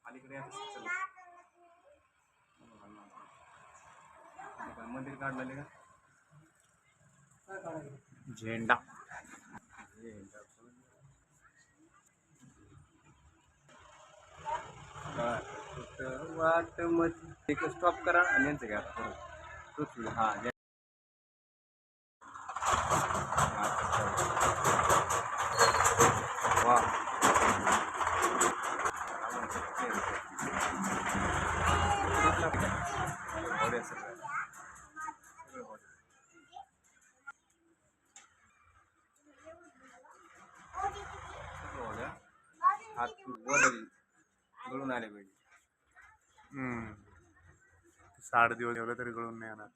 अलीकडे मंदिर काढलेले का झेंडा वाट मध्ये एक स्टॉप करा आणि यांचं घ्या पृथ्वी हा वा हात वरती गळून आले पाहिजे. 60 दिवस ठेवलं तरी गळून नाही येणार.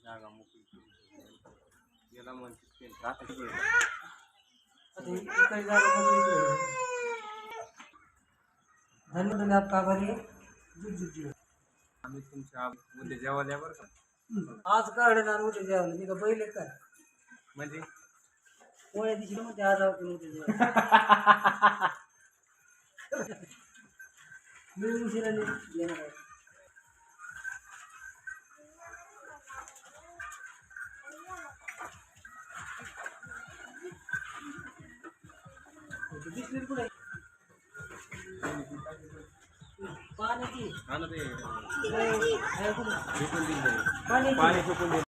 जागा मोकळी गेला म्हणते रात्री धन्यवाद आपका आभारी आम्ही तुमच्या उद्या जेवायला या बरं का. आज काढणार उद्या जेवण मी का पहिले काय म्हणजे पोळ्या दिवशी म्हणते आज आपण उद्या जेवण मी उशिरा येणार आहे. बिस्किट कुठे पाण्याची हा ना ते कुठे पाणी फेकून